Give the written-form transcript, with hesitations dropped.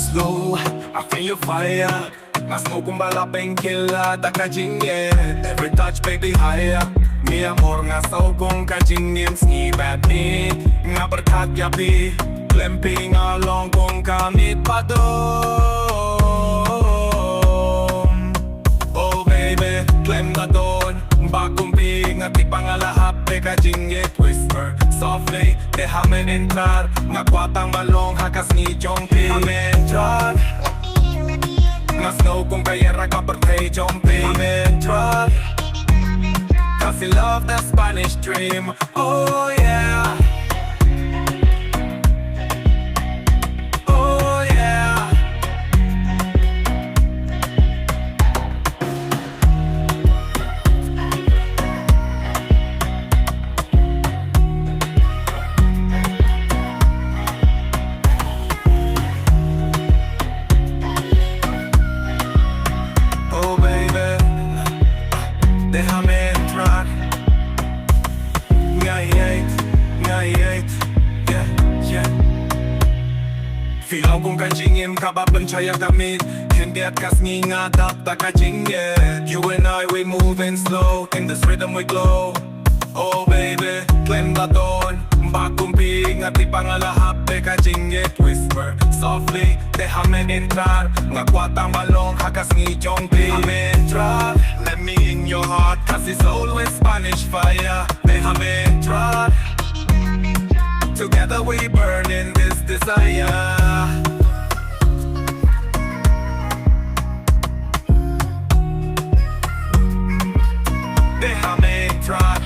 slow, I feel your fire. Nga smoke kung balapeng kila ta kajingye. Every touch baby higher. Mi amor nga sao kung kajingyen ski bad me. Nga berkat yapi, glamping along kung kamit pa doon. Oh baby, climb na doon. Bagong ping at ipangalahap de kajingye whisper softly, déjame entrar. Nga kwatang malong hakas ni Jongpi. Déjame entrar. Nga snow kung kayera ka birthday Jongpi. Déjame entrar. Cause you love the Spanish dream. Oh yeah. Oh yeah. Oh baby, déjame entrar. Ngayait, yeah, yeah. Filaw kung kajingim kababanchaya damit. Hindi at kas ngingadap ta kajingye. You and I, we moving slow. In this rhythm we glow. Oh baby, climb na doon. Bagong ping at ipangalahap de kajingye whisper softly, déjame entrar. Nga kwatang malong hakas ni Jongpi. Déjame entrar. Let me in your heart. Khasi Soul with Spanish fire. Déjame entrar. Together we burn in this desire. Déjame entrar.